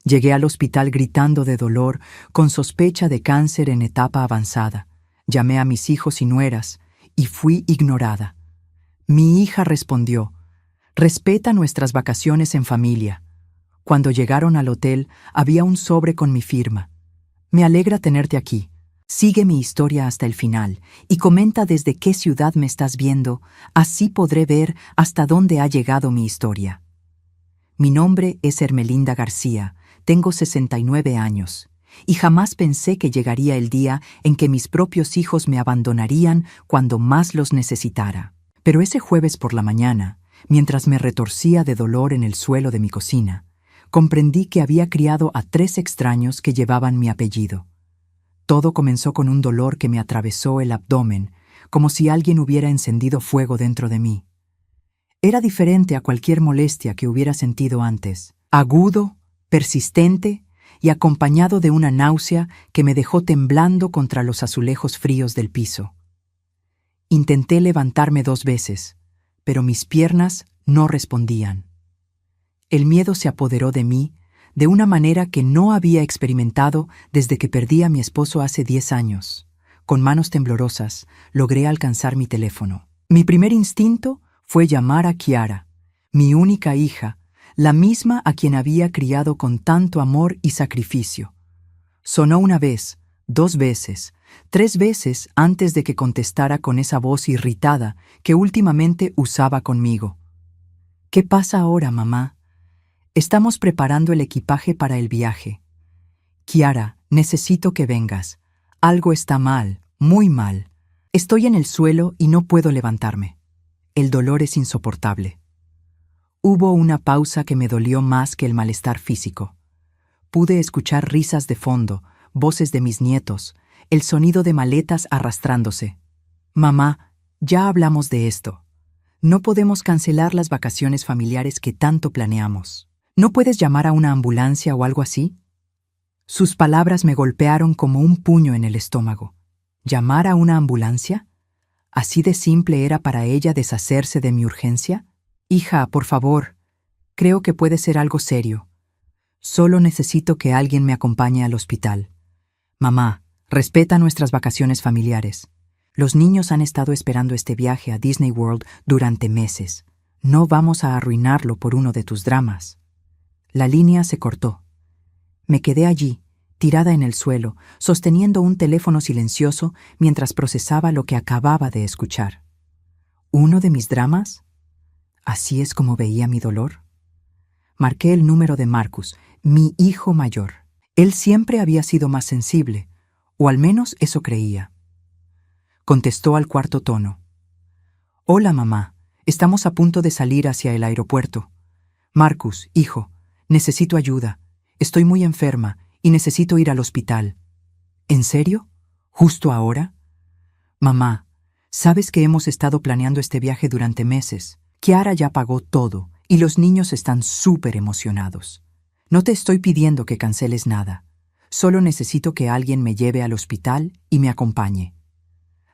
Llegué al hospital gritando de dolor, con sospecha de cáncer en etapa avanzada. Llamé a mis hijos y nueras, y fui ignorada. Mi hija respondió: «Respeta nuestras vacaciones en familia». Cuando llegaron al hotel, había un sobre con mi firma. «Me alegra tenerte aquí. Sigue mi historia hasta el final y comenta desde qué ciudad me estás viendo, así podré ver hasta dónde ha llegado mi historia». Mi nombre es Hermelinda García, tengo 69 años, y jamás pensé que llegaría el día en que mis propios hijos me abandonarían cuando más los necesitara. Pero ese jueves por la mañana, mientras me retorcía de dolor en el suelo de mi cocina, comprendí que había criado a 3 extraños que llevaban mi apellido. Todo comenzó con un dolor que me atravesó el abdomen, como si alguien hubiera encendido fuego dentro de mí. Era diferente a cualquier molestia que hubiera sentido antes, agudo, persistente y acompañado de una náusea que me dejó temblando contra los azulejos fríos del piso. Intenté levantarme 2 veces, pero mis piernas no respondían. El miedo se apoderó de mí de una manera que no había experimentado desde que perdí a mi esposo hace 10 años. Con manos temblorosas, logré alcanzar mi teléfono. Mi primer instinto fue llamar a Kiara, mi única hija, la misma a quien había criado con tanto amor y sacrificio. Sonó 1 vez, 2 veces, 3 veces antes de que contestara con esa voz irritada que últimamente usaba conmigo. «¿Qué pasa ahora, mamá? Estamos preparando el equipaje para el viaje. Kiara, necesito que vengas. Algo está mal, muy mal. Estoy en el suelo y no puedo levantarme. El dolor es insoportable». Hubo una pausa que me dolió más que el malestar físico. Pude escuchar risas de fondo, voces de mis nietos, el sonido de maletas arrastrándose. «Mamá, ya hablamos de esto. No podemos cancelar las vacaciones familiares que tanto planeamos. ¿No puedes llamar a una ambulancia o algo así?» Sus palabras me golpearon como un puño en el estómago. ¿Llamar a una ambulancia? ¿Así de simple era para ella deshacerse de mi urgencia? «Hija, por favor, creo que puede ser algo serio. Solo necesito que alguien me acompañe al hospital. Mamá, respeta nuestras vacaciones familiares. Los niños han estado esperando este viaje a Disney World durante meses. No vamos a arruinarlo por uno de tus dramas». La línea se cortó. Me quedé allí, tirada en el suelo, sosteniendo un teléfono silencioso mientras procesaba lo que acababa de escuchar. ¿Uno de mis dramas? ¿Así es como veía mi dolor? Marqué el número de Marcus, mi hijo mayor. Él siempre había sido más sensible, o al menos eso creía. Contestó al cuarto tono. «Hola, mamá. Estamos a punto de salir hacia el aeropuerto. Marcus, hijo, necesito ayuda. Estoy muy enferma y necesito ir al hospital». «¿En serio? ¿Justo ahora?» «Mamá, sabes que hemos estado planeando este viaje durante meses. Kiara ya pagó todo y los niños están súper emocionados. No te estoy pidiendo que canceles nada. Solo necesito que alguien me lleve al hospital y me acompañe.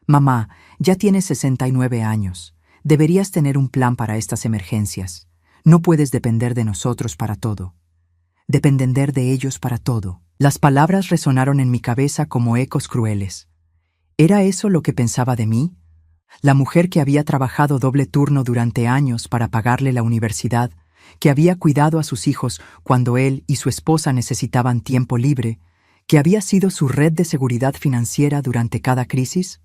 Mamá, ya tienes 69 años. Deberías tener un plan para estas emergencias. No puedes depender de nosotros para todo. Depender de ellos para todo». Las palabras resonaron en mi cabeza como ecos crueles. ¿Era eso lo que pensaba de mí? La mujer que había trabajado doble turno durante años para pagarle la universidad, que había cuidado a sus hijos cuando él y su esposa necesitaban tiempo libre, que había sido su red de seguridad financiera durante cada crisis.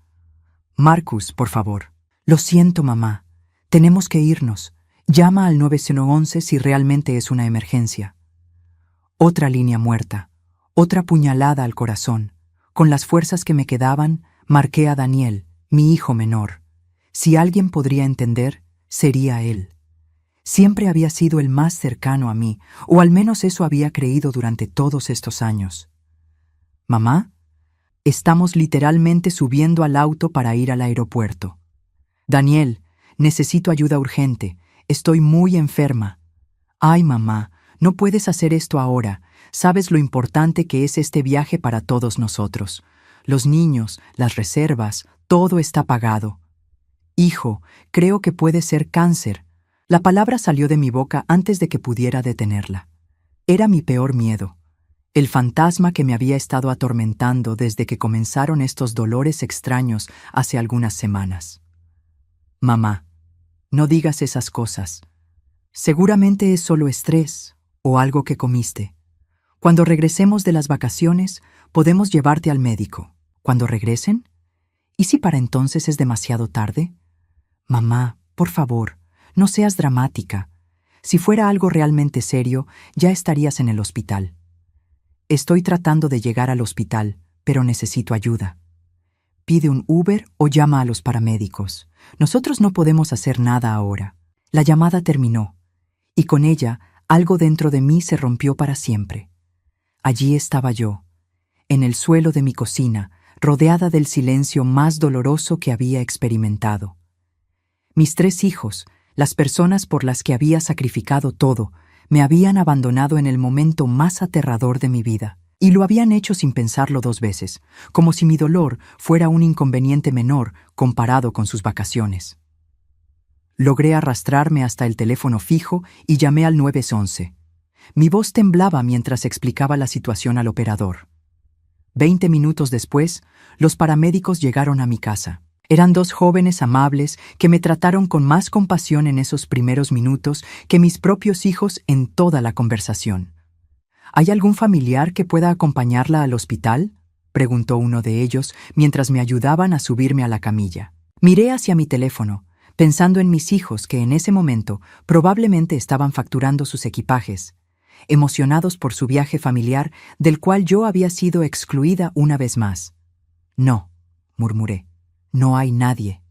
«Marcus, por favor». «Lo siento, mamá. Tenemos que irnos. Llama al 911 si realmente es una emergencia». Otra línea muerta, otra puñalada al corazón. Con las fuerzas que me quedaban, marqué a Daniel, mi hijo menor. Si alguien podría entender, sería él. Siempre había sido el más cercano a mí, o al menos eso había creído durante todos estos años. «Mamá, estamos literalmente subiendo al auto para ir al aeropuerto. Daniel, necesito ayuda urgente. Estoy muy enferma». «Ay, mamá, no puedes hacer esto ahora. Sabes lo importante que es este viaje para todos nosotros. Los niños, las reservas, todo está pagado». «Hijo, creo que puede ser cáncer». La palabra salió de mi boca antes de que pudiera detenerla. Era mi peor miedo, el fantasma que me había estado atormentando desde que comenzaron estos dolores extraños hace algunas semanas. Mamá, no digas esas cosas. Seguramente es solo estrés o algo que comiste. Cuando regresemos de las vacaciones, podemos llevarte al médico. ¿Cuando regresen? ¿Y si para entonces es demasiado tarde? Mamá, por favor, no seas dramática. Si fuera algo realmente serio, ya estarías en el hospital. Estoy tratando de llegar al hospital, pero necesito ayuda. Pide un Uber o llama a los paramédicos. Nosotros no podemos hacer nada ahora. La llamada terminó, y con ella algo dentro de mí se rompió para siempre. Allí estaba yo, en el suelo de mi cocina, rodeada del silencio más doloroso que había experimentado. Mis 3 hijos, las personas por las que había sacrificado todo, me habían abandonado en el momento más aterrador de mi vida, y lo habían hecho sin pensarlo 2 veces, como si mi dolor fuera un inconveniente menor comparado con sus vacaciones. Logré arrastrarme hasta el teléfono fijo y llamé al 911. Mi voz temblaba mientras explicaba la situación al operador. 20 minutos después, los paramédicos llegaron a mi casa. Eran 2 jóvenes amables que me trataron con más compasión en esos primeros minutos que mis propios hijos en toda la conversación. ¿Hay algún familiar que pueda acompañarla al hospital?, preguntó uno de ellos mientras me ayudaban a subirme a la camilla. Miré hacia mi teléfono, pensando en mis hijos que en ese momento probablemente estaban facturando sus equipajes, emocionados por su viaje familiar del cual yo había sido excluida una vez más. No, murmuré. No hay nadie.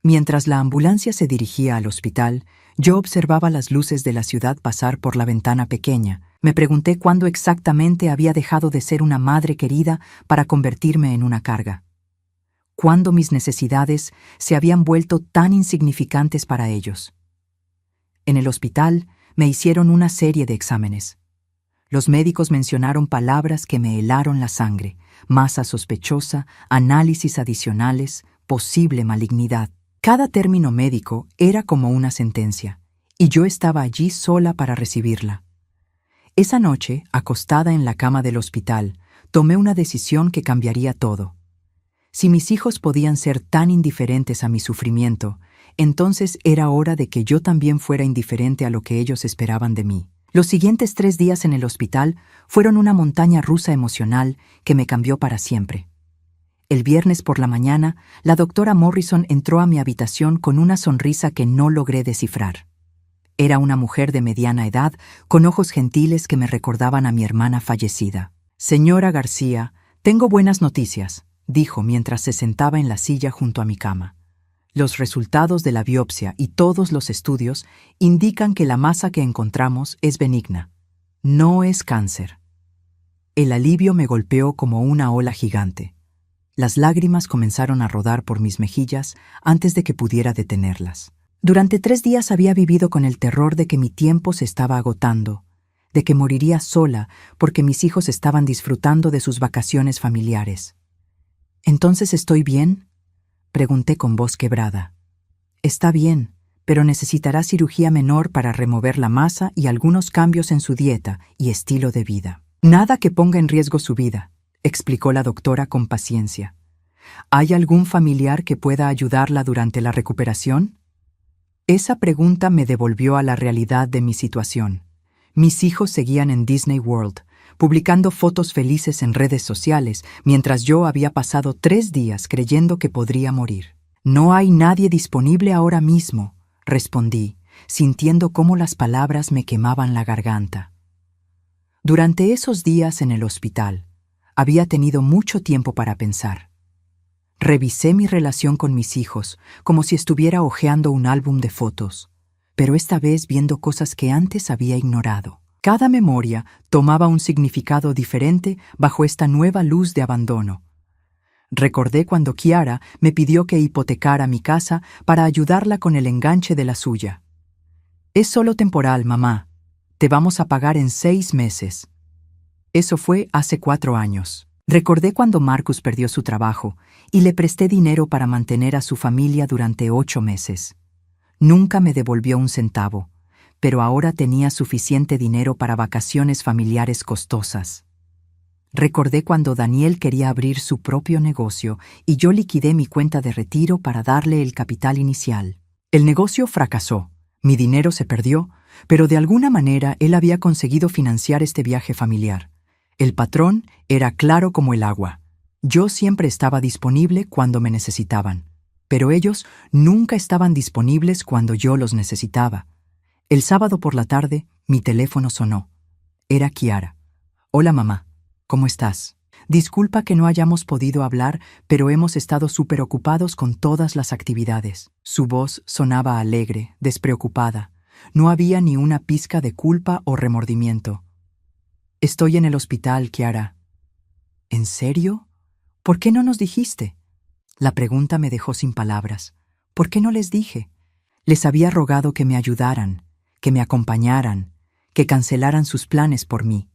Mientras la ambulancia se dirigía al hospital, yo observaba las luces de la ciudad pasar por la ventana pequeña. Me pregunté cuándo exactamente había dejado de ser una madre querida para convertirme en una carga. Cuándo mis necesidades se habían vuelto tan insignificantes para ellos. En el hospital me hicieron una serie de exámenes. Los médicos mencionaron palabras que me helaron la sangre: masa sospechosa, análisis adicionales, posible malignidad. Cada término médico era como una sentencia, y yo estaba allí sola para recibirla. Esa noche, acostada en la cama del hospital, tomé una decisión que cambiaría todo. Si mis hijos podían ser tan indiferentes a mi sufrimiento, entonces era hora de que yo también fuera indiferente a lo que ellos esperaban de mí. Los siguientes 3 días en el hospital fueron una montaña rusa emocional que me cambió para siempre. El viernes por la mañana, la doctora Morrison entró a mi habitación con una sonrisa que no logré descifrar. Era una mujer de mediana edad, con ojos gentiles que me recordaban a mi hermana fallecida. «Señora García, tengo buenas noticias», dijo mientras se sentaba en la silla junto a mi cama. Los resultados de la biopsia y todos los estudios indican que la masa que encontramos es benigna. No es cáncer. El alivio me golpeó como una ola gigante. Las lágrimas comenzaron a rodar por mis mejillas antes de que pudiera detenerlas. Durante 3 días había vivido con el terror de que mi tiempo se estaba agotando, de que moriría sola porque mis hijos estaban disfrutando de sus vacaciones familiares. «¿Entonces estoy bien?», pregunté con voz quebrada. «Está bien, pero necesitará cirugía menor para remover la masa y algunos cambios en su dieta y estilo de vida. Nada que ponga en riesgo su vida», explicó la doctora con paciencia. «¿Hay algún familiar que pueda ayudarla durante la recuperación?». Esa pregunta me devolvió a la realidad de mi situación. Mis hijos seguían en Disney World, publicando fotos felices en redes sociales, mientras yo había pasado 3 días creyendo que podría morir. «No hay nadie disponible ahora mismo», respondí, sintiendo cómo las palabras me quemaban la garganta. Durante esos días en el hospital, había tenido mucho tiempo para pensar. Revisé mi relación con mis hijos como si estuviera hojeando un álbum de fotos, pero esta vez viendo cosas que antes había ignorado. Cada memoria tomaba un significado diferente bajo esta nueva luz de abandono. Recordé cuando Kiara me pidió que hipotecara mi casa para ayudarla con el enganche de la suya. «Es solo temporal, mamá. Te vamos a pagar en 6 meses». Eso fue hace 4 años. Recordé cuando Marcus perdió su trabajo y le presté dinero para mantener a su familia durante 8 meses. Nunca me devolvió un centavo, pero ahora tenía suficiente dinero para vacaciones familiares costosas. Recordé cuando Daniel quería abrir su propio negocio y yo liquidé mi cuenta de retiro para darle el capital inicial. El negocio fracasó, mi dinero se perdió, pero de alguna manera él había conseguido financiar este viaje familiar. El patrón era claro como el agua. Yo siempre estaba disponible cuando me necesitaban, pero ellos nunca estaban disponibles cuando yo los necesitaba. El sábado por la tarde, mi teléfono sonó. Era Kiara. Hola mamá, ¿cómo estás? Disculpa que no hayamos podido hablar, pero hemos estado súper ocupados con todas las actividades. Su voz sonaba alegre, despreocupada. No había ni una pizca de culpa o remordimiento. Estoy en el hospital, Kiara. ¿En serio? ¿Por qué no nos dijiste? La pregunta me dejó sin palabras. ¿Por qué no les dije? Les había rogado que me ayudaran, que me acompañaran, que cancelaran sus planes por mí.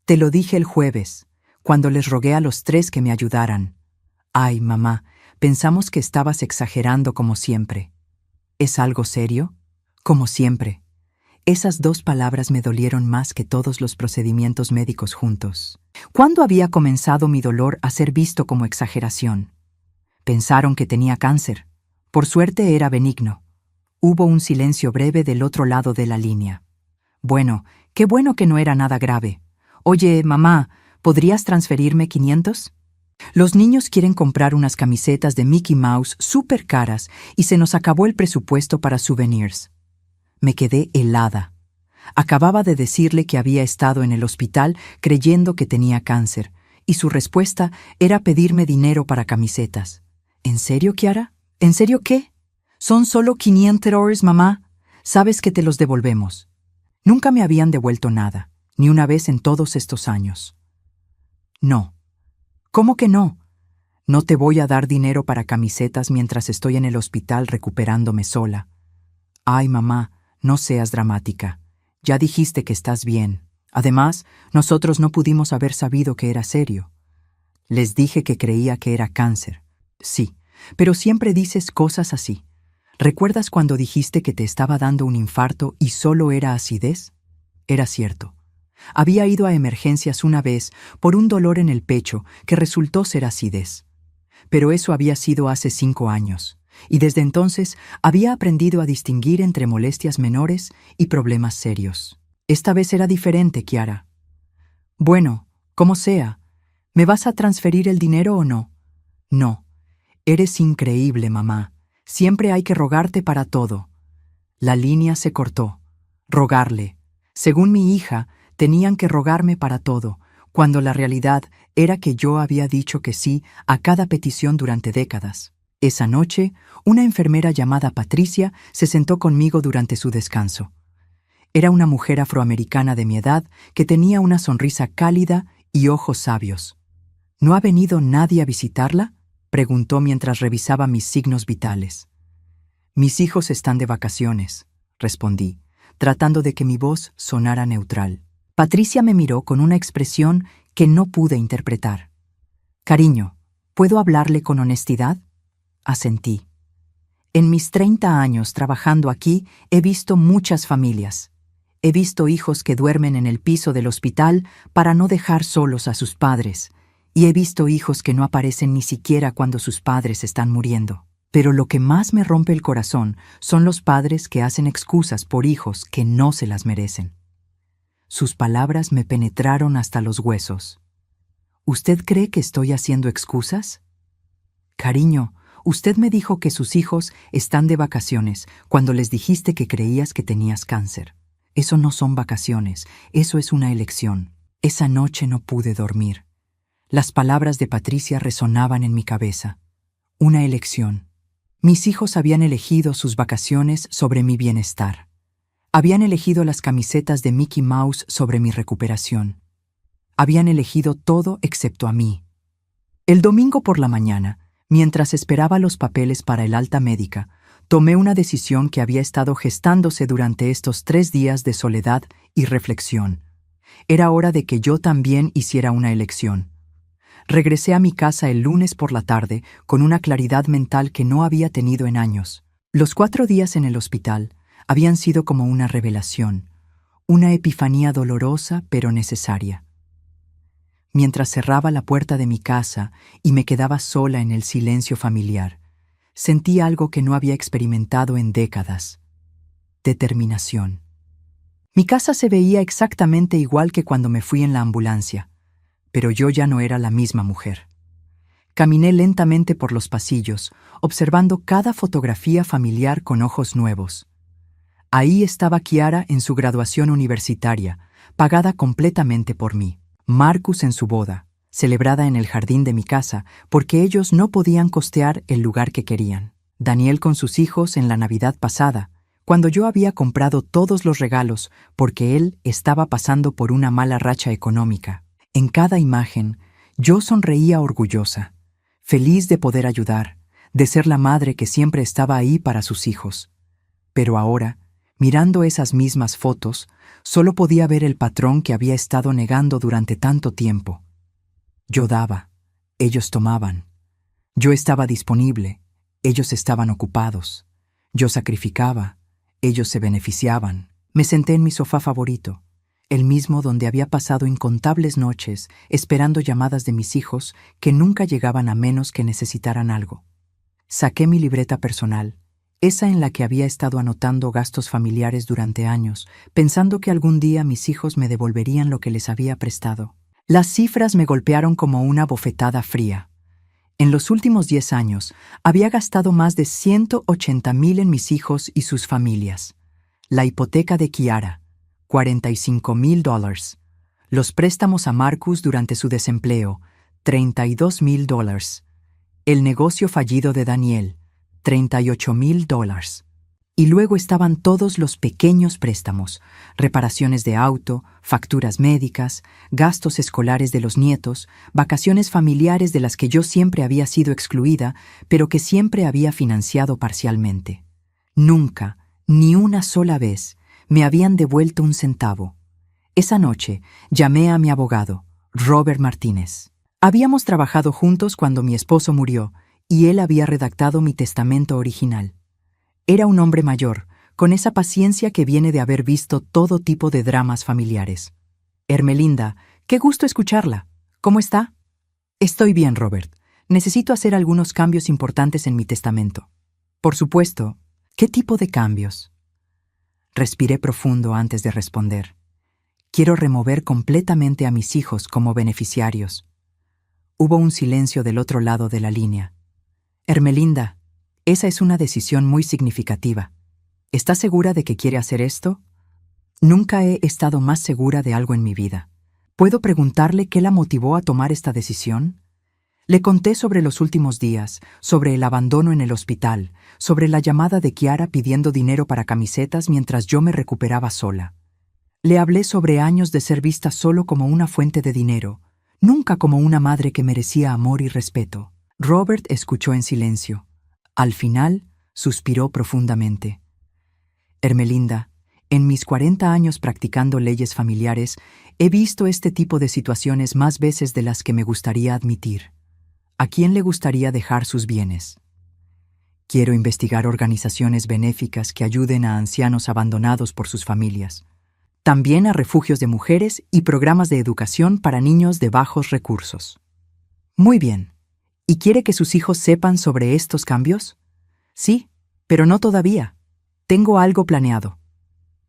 Te lo dije el jueves, cuando les rogué a los 3 que me ayudaran. Ay, mamá, pensamos que estabas exagerando como siempre. ¿Es algo serio? Como siempre. Esas 2 palabras me dolieron más que todos los procedimientos médicos juntos. ¿Cuándo había comenzado mi dolor a ser visto como exageración? Pensaron que tenía cáncer. Por suerte era benigno. Hubo un silencio breve del otro lado de la línea. Bueno, qué bueno que no era nada grave. Oye, mamá, ¿podrías transferirme 500? Los niños quieren comprar unas camisetas de Mickey Mouse súper caras y se nos acabó el presupuesto para souvenirs. Me quedé helada. Acababa de decirle que había estado en el hospital creyendo que tenía cáncer, y su respuesta era pedirme dinero para camisetas. ¿En serio, Kiara? ¿En serio qué? Son solo $500, mamá. Sabes que te los devolvemos. Nunca me habían devuelto nada, ni una vez en todos estos años. No. ¿Cómo que no? No te voy a dar dinero para camisetas mientras estoy en el hospital recuperándome sola. Ay, mamá, no seas dramática. Ya dijiste que estás bien. Además, nosotros no pudimos haber sabido que era serio. Les dije que creía que era cáncer. Sí, pero siempre dices cosas así. ¿Recuerdas cuando dijiste que te estaba dando un infarto y solo era acidez? Era cierto. Había ido a emergencias una vez por un dolor en el pecho que resultó ser acidez. Pero eso había sido hace 5 años, y desde entonces había aprendido a distinguir entre molestias menores y problemas serios. Esta vez era diferente, Kiara. Bueno, como sea, ¿me vas a transferir el dinero o no? No. Eres increíble, mamá. Siempre hay que rogarte para todo. La línea se cortó. Rogarle. Según mi hija, tenían que rogarme para todo, cuando la realidad era que yo había dicho que sí a cada petición durante décadas. Esa noche, una enfermera llamada Patricia se sentó conmigo durante su descanso. Era una mujer afroamericana de mi edad que tenía una sonrisa cálida y ojos sabios. ¿No ha venido nadie a visitarla?, preguntó mientras revisaba mis signos vitales. Mis hijos están de vacaciones, respondí, tratando de que mi voz sonara neutral. Patricia me miró con una expresión que no pude interpretar. Cariño, ¿puedo hablarle con honestidad? Asentí. En mis 30 años trabajando aquí he visto muchas familias. He visto hijos que duermen en el piso del hospital para no dejar solos a sus padres, y he visto hijos que no aparecen ni siquiera cuando sus padres están muriendo. Pero lo que más me rompe el corazón son los padres que hacen excusas por hijos que no se las merecen. Sus palabras me penetraron hasta los huesos. ¿Usted cree que estoy haciendo excusas? Cariño, usted me dijo que sus hijos están de vacaciones cuando les dijiste que creías que tenías cáncer. Eso no son vacaciones, eso es una elección. Esa noche no pude dormir. Las palabras de Patricia resonaban en mi cabeza. Una elección. Mis hijos habían elegido sus vacaciones sobre mi bienestar. Habían elegido las camisetas de Mickey Mouse sobre mi recuperación. Habían elegido todo excepto a mí. El domingo por la mañana, mientras esperaba los papeles para el alta médica, tomé una decisión que había estado gestándose durante estos 3 días de soledad y reflexión. Era hora de que yo también hiciera una elección. Regresé a mi casa el lunes por la tarde con una claridad mental que no había tenido en años. Los 4 días en el hospital habían sido como una revelación, una epifanía dolorosa pero necesaria. Mientras cerraba la puerta de mi casa y me quedaba sola en el silencio familiar, sentí algo que no había experimentado en décadas: determinación. Mi casa se veía exactamente igual que cuando me fui en la ambulancia, pero yo ya no era la misma mujer. Caminé lentamente por los pasillos, observando cada fotografía familiar con ojos nuevos. Ahí estaba Kiara en su graduación universitaria, pagada completamente por mí. Marcus en su boda, celebrada en el jardín de mi casa, porque ellos no podían costear el lugar que querían. Daniel con sus hijos en la Navidad pasada, cuando yo había comprado todos los regalos porque él estaba pasando por una mala racha económica. En cada imagen, yo sonreía orgullosa, feliz de poder ayudar, de ser la madre que siempre estaba ahí para sus hijos. Pero ahora, mirando esas mismas fotos, solo podía ver el patrón que había estado negando durante tanto tiempo. Yo daba, ellos tomaban. Yo estaba disponible, ellos estaban ocupados. Yo sacrificaba, ellos se beneficiaban. Me senté en mi sofá favorito, el mismo donde había pasado incontables noches esperando llamadas de mis hijos que nunca llegaban a menos que necesitaran algo. Saqué mi libreta personal, esa en la que había estado anotando gastos familiares durante años, pensando que algún día mis hijos me devolverían lo que les había prestado. Las cifras me golpearon como una bofetada fría. En los últimos 10 años, había gastado más de 180,000 en mis hijos y sus familias. La hipoteca de Kiara, $45,000. Los préstamos a Marcus durante su desempleo, $32,000. El negocio fallido de Daniel, $38,000. Y luego estaban todos los pequeños préstamos, reparaciones de auto, facturas médicas, gastos escolares de los nietos, vacaciones familiares de las que yo siempre había sido excluida, pero que siempre había financiado parcialmente. Nunca, ni una sola vez, me habían devuelto un centavo. Esa noche llamé a mi abogado, Robert Martínez. Habíamos trabajado juntos cuando mi esposo murió, y él había redactado mi testamento original. Era un hombre mayor, con esa paciencia que viene de haber visto todo tipo de dramas familiares. Ermelinda, qué gusto escucharla. ¿Cómo está? Estoy bien, Robert. Necesito hacer algunos cambios importantes en mi testamento. Por supuesto. ¿Qué tipo de cambios? Respiré profundo antes de responder. Quiero remover completamente a mis hijos como beneficiarios. Hubo un silencio del otro lado de la línea. Ermelinda, esa es una decisión muy significativa. ¿Estás segura de que quiere hacer esto? Nunca he estado más segura de algo en mi vida. ¿Puedo preguntarle qué la motivó a tomar esta decisión? Le conté sobre los últimos días, sobre el abandono en el hospital, sobre la llamada de Kiara pidiendo dinero para camisetas mientras yo me recuperaba sola. Le hablé sobre años de ser vista solo como una fuente de dinero, nunca como una madre que merecía amor y respeto. Robert escuchó en silencio. Al final, suspiró profundamente. Ermelinda, en mis 40 años practicando leyes familiares, he visto este tipo de situaciones más veces de las que me gustaría admitir. ¿A quién le gustaría dejar sus bienes? Quiero investigar organizaciones benéficas que ayuden a ancianos abandonados por sus familias. También a refugios de mujeres y programas de educación para niños de bajos recursos. Muy bien. ¿Y quiere que sus hijos sepan sobre estos cambios? Sí, pero no todavía. Tengo algo planeado.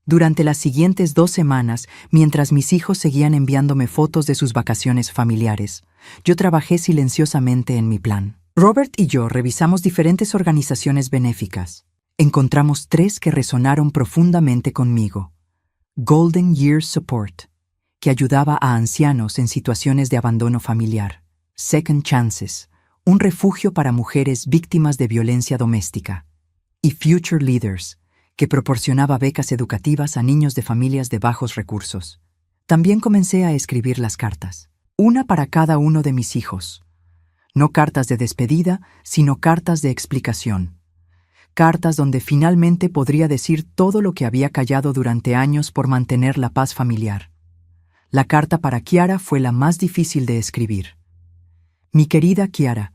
Durante las siguientes 2 semanas, mientras mis hijos seguían enviándome fotos de sus vacaciones familiares, yo trabajé silenciosamente en mi plan. Robert y yo revisamos diferentes organizaciones benéficas. Encontramos 3 que resonaron profundamente conmigo. Golden Years Support, que ayudaba a ancianos en situaciones de abandono familiar. Second Chances, un refugio para mujeres víctimas de violencia doméstica. Y Future Leaders, que proporcionaba becas educativas a niños de familias de bajos recursos. También comencé a escribir las cartas, una para cada uno de mis hijos. No cartas de despedida, sino cartas de explicación. Cartas donde finalmente podría decir todo lo que había callado durante años por mantener la paz familiar. La carta para Kiara fue la más difícil de escribir. Mi querida Kiara,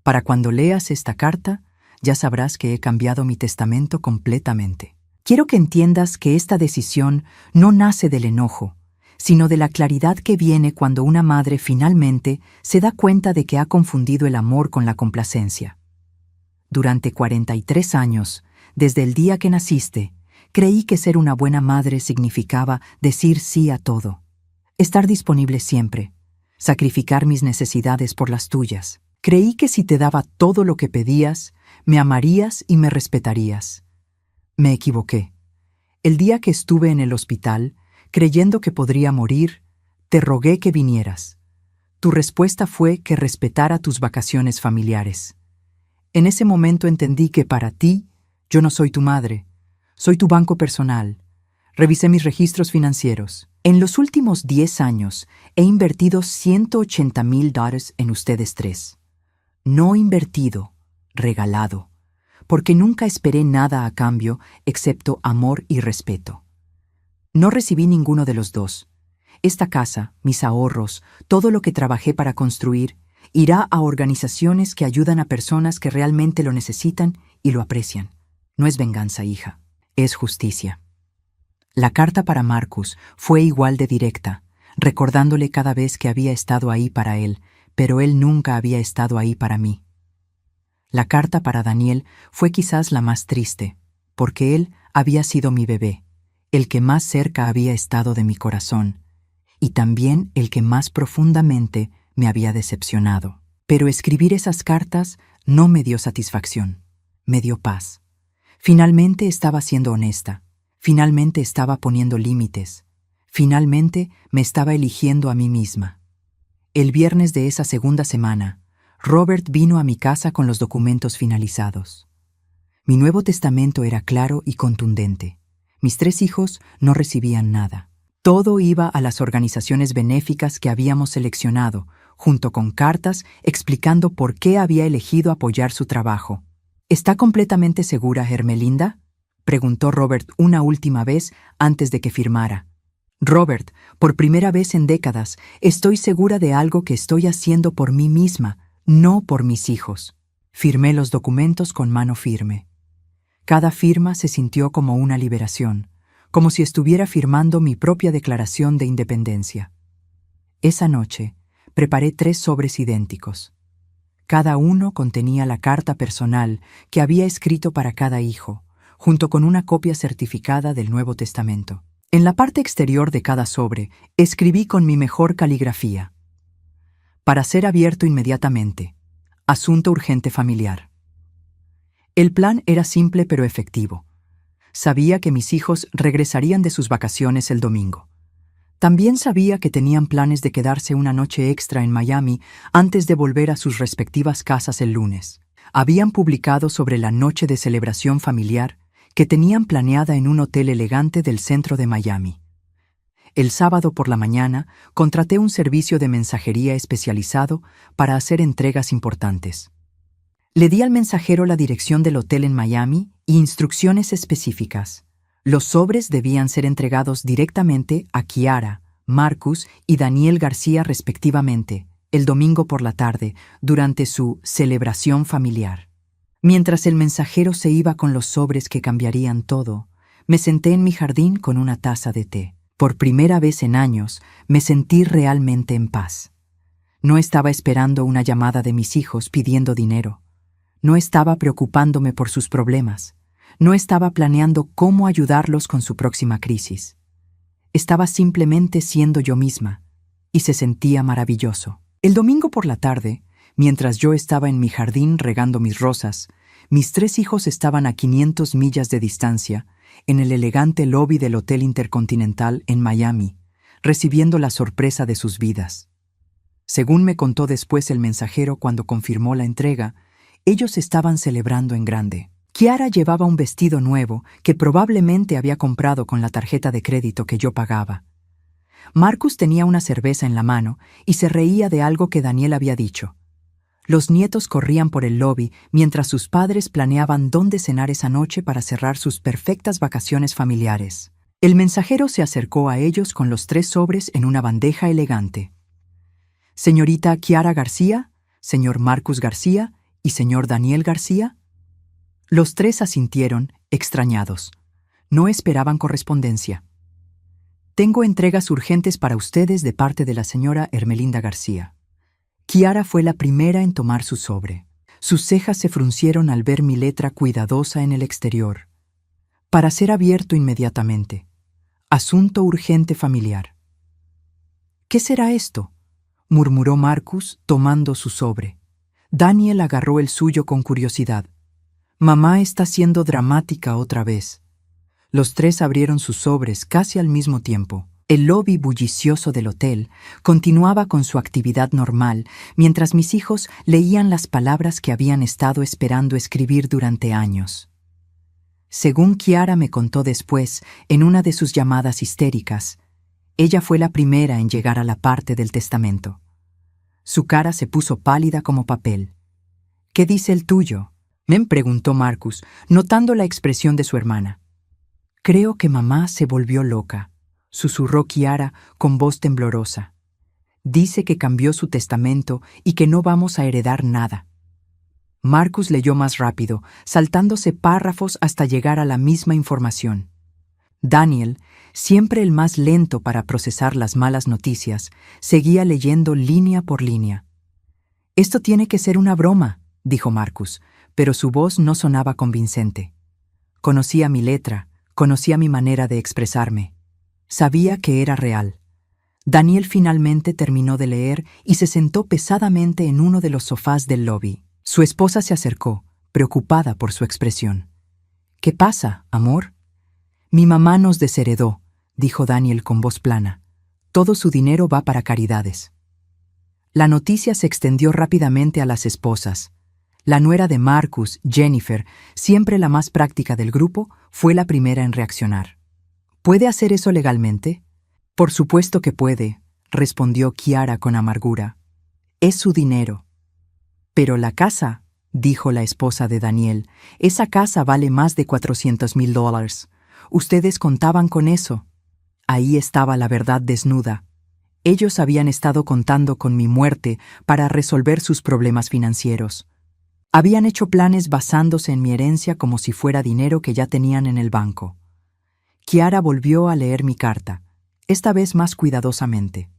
para cuando leas esta carta, ya sabrás que he cambiado mi testamento completamente. Quiero que entiendas que esta decisión no nace del enojo, sino de la claridad que viene cuando una madre finalmente se da cuenta de que ha confundido el amor con la complacencia. Durante 43 años, desde el día que naciste, creí que ser una buena madre significaba decir sí a todo, estar disponible siempre, sacrificar mis necesidades por las tuyas. Creí que si te daba todo lo que pedías, me amarías y me respetarías. Me equivoqué. El día que estuve en el hospital, creyendo que podría morir, te rogué que vinieras. Tu respuesta fue que respetara tus vacaciones familiares. En ese momento entendí que para ti, yo no soy tu madre, soy tu banco personal. Revisé mis registros financieros. En los últimos 10 años he invertido $180,000 en ustedes tres. No invertido, regalado, porque nunca esperé nada a cambio excepto amor y respeto. No recibí ninguno de los dos. Esta casa, mis ahorros, todo lo que trabajé para construir, irá a organizaciones que ayudan a personas que realmente lo necesitan y lo aprecian. No es venganza, hija, es justicia. La carta para Marcus fue igual de directa, recordándole cada vez que había estado ahí para él, pero él nunca había estado ahí para mí. La carta para Daniel fue quizás la más triste, porque él había sido mi bebé, el que más cerca había estado de mi corazón, y también el que más profundamente me había decepcionado. Pero escribir esas cartas no me dio satisfacción, me dio paz. Finalmente estaba siendo honesta, finalmente estaba poniendo límites, finalmente me estaba eligiendo a mí misma. El viernes de esa segunda semana, Robert vino a mi casa con los documentos finalizados. Mi Nuevo Testamento era claro y contundente. Mis 3 hijos no recibían nada. Todo iba a las organizaciones benéficas que habíamos seleccionado, junto con cartas explicando por qué había elegido apoyar su trabajo. ¿Está completamente segura, Hermelinda?, preguntó Robert una última vez antes de que firmara. Robert, por primera vez en décadas, estoy segura de algo que estoy haciendo por mí misma, no por mis hijos. Firmé los documentos con mano firme. Cada firma se sintió como una liberación, como si estuviera firmando mi propia declaración de independencia. Esa noche, preparé 3 sobres idénticos. Cada uno contenía la carta personal que había escrito para cada hijo, junto con una copia certificada del Nuevo Testamento. En la parte exterior de cada sobre, escribí con mi mejor caligrafía: para ser abierto inmediatamente. Asunto urgente familiar. El plan era simple pero efectivo. Sabía que mis hijos regresarían de sus vacaciones el domingo. También sabía que tenían planes de quedarse una noche extra en Miami antes de volver a sus respectivas casas el lunes. Habían publicado sobre la noche de celebración familiar que tenían planeada en un hotel elegante del centro de Miami. El sábado por la mañana contraté un servicio de mensajería especializado para hacer entregas importantes. Le di al mensajero la dirección del hotel en Miami e instrucciones específicas. Los sobres debían ser entregados directamente a Kiara, Marcus y Daniel García respectivamente, el domingo por la tarde, durante su celebración familiar. Mientras el mensajero se iba con los sobres que cambiarían todo, me senté en mi jardín con una taza de té. Por primera vez en años, me sentí realmente en paz. No estaba esperando una llamada de mis hijos pidiendo dinero. No estaba preocupándome por sus problemas. No estaba planeando cómo ayudarlos con su próxima crisis. Estaba simplemente siendo yo misma, y se sentía maravilloso. El domingo por la tarde, mientras yo estaba en mi jardín regando mis rosas, mis 3 hijos estaban a 500 millas de distancia, en el elegante lobby del Hotel Intercontinental en Miami, recibiendo la sorpresa de sus vidas. Según me contó después el mensajero cuando confirmó la entrega, ellos estaban celebrando en grande. Kiara llevaba un vestido nuevo que probablemente había comprado con la tarjeta de crédito que yo pagaba. Marcus tenía una cerveza en la mano y se reía de algo que Daniel había dicho. Los nietos corrían por el lobby mientras sus padres planeaban dónde cenar esa noche para cerrar sus perfectas vacaciones familiares. El mensajero se acercó a ellos con los 3 sobres en una bandeja elegante. Señorita Kiara García, señor Marcus García y señor Daniel García. Los 3 asintieron, extrañados. No esperaban correspondencia. Tengo entregas urgentes para ustedes de parte de la señora Hermelinda García. Kiara fue la primera en tomar su sobre. Sus cejas se fruncieron al ver mi letra cuidadosa en el exterior. Para ser abierto inmediatamente. Asunto urgente familiar. ¿Qué será esto?, murmuró Marcus, tomando su sobre. Daniel agarró el suyo con curiosidad. Mamá está siendo dramática otra vez. Los tres abrieron sus sobres casi al mismo tiempo. El lobby bullicioso del hotel continuaba con su actividad normal mientras mis hijos leían las palabras que habían estado esperando escribir durante años. Según Kiara me contó después, en una de sus llamadas histéricas, ella fue la primera en llegar a la parte del testamento. Su cara se puso pálida como papel. ¿Qué dice el tuyo?, me preguntó Marcus, notando la expresión de su hermana. Creo que mamá se volvió loca, susurró Kiara con voz temblorosa. Dice que cambió su testamento y que no vamos a heredar nada. Marcus leyó más rápido, saltándose párrafos hasta llegar a la misma información. Daniel, siempre el más lento para procesar las malas noticias, seguía leyendo línea por línea. Esto tiene que ser una broma, dijo Marcus, pero su voz no sonaba convincente. Conocía mi letra, conocía mi manera de expresarme. Sabía que era real. Daniel finalmente terminó de leer y se sentó pesadamente en uno de los sofás del lobby. Su esposa se acercó, preocupada por su expresión. ¿Qué pasa, amor? Mi mamá nos desheredó, dijo Daniel con voz plana. Todo su dinero va para caridades. La noticia se extendió rápidamente a las esposas. La nuera de Marcus, Jennifer, siempre la más práctica del grupo, fue la primera en reaccionar. ¿Puede hacer eso legalmente? Por supuesto que puede, respondió Kiara con amargura. Es su dinero. Pero la casa, dijo la esposa de Daniel, esa casa vale más de $400,000. Ustedes contaban con eso. Ahí estaba la verdad desnuda. Ellos habían estado contando con mi muerte para resolver sus problemas financieros. Habían hecho planes basándose en mi herencia como si fuera dinero que ya tenían en el banco. Kiara volvió a leer mi carta, esta vez más cuidadosamente.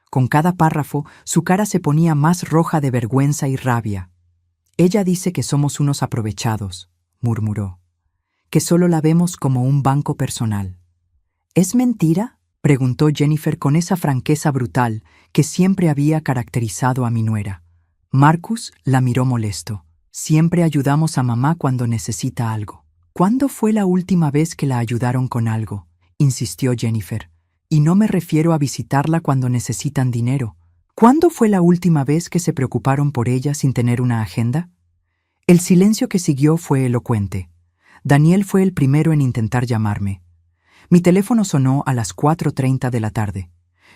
Con cada párrafo, su cara se ponía más roja de vergüenza y rabia. Ella dice que somos unos aprovechados, murmuró, que solo la vemos como un banco personal. ¿Es mentira?, preguntó Jennifer con esa franqueza brutal que siempre había caracterizado a mi nuera. Marcus la miró molesto. Siempre ayudamos a mamá cuando necesita algo. ¿Cuándo fue la última vez que la ayudaron con algo?, insistió Jennifer. Y no me refiero a visitarla cuando necesitan dinero. ¿Cuándo fue la última vez que se preocuparon por ella sin tener una agenda? El silencio que siguió fue elocuente. Daniel fue el primero en intentar llamarme. Mi teléfono sonó a las 4:30 de la tarde.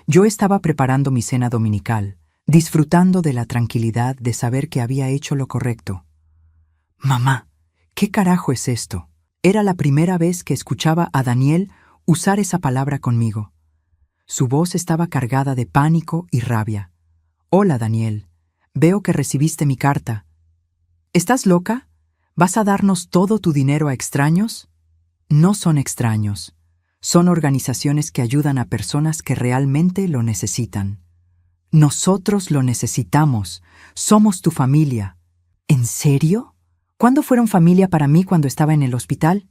Yo estaba preparando mi cena dominical, disfrutando de la tranquilidad de saber que había hecho lo correcto. Mamá, ¿qué carajo es esto? Era la primera vez que escuchaba a Daniel usar esa palabra conmigo. Su voz estaba cargada de pánico y rabia. Hola, Daniel. Veo que recibiste mi carta. ¿Estás loca? ¿Vas a darnos todo tu dinero a extraños? No son extraños. Son organizaciones que ayudan a personas que realmente lo necesitan. Nosotros lo necesitamos. Somos tu familia. ¿En serio? ¿Cuándo fueron familia para mí cuando estaba en el hospital?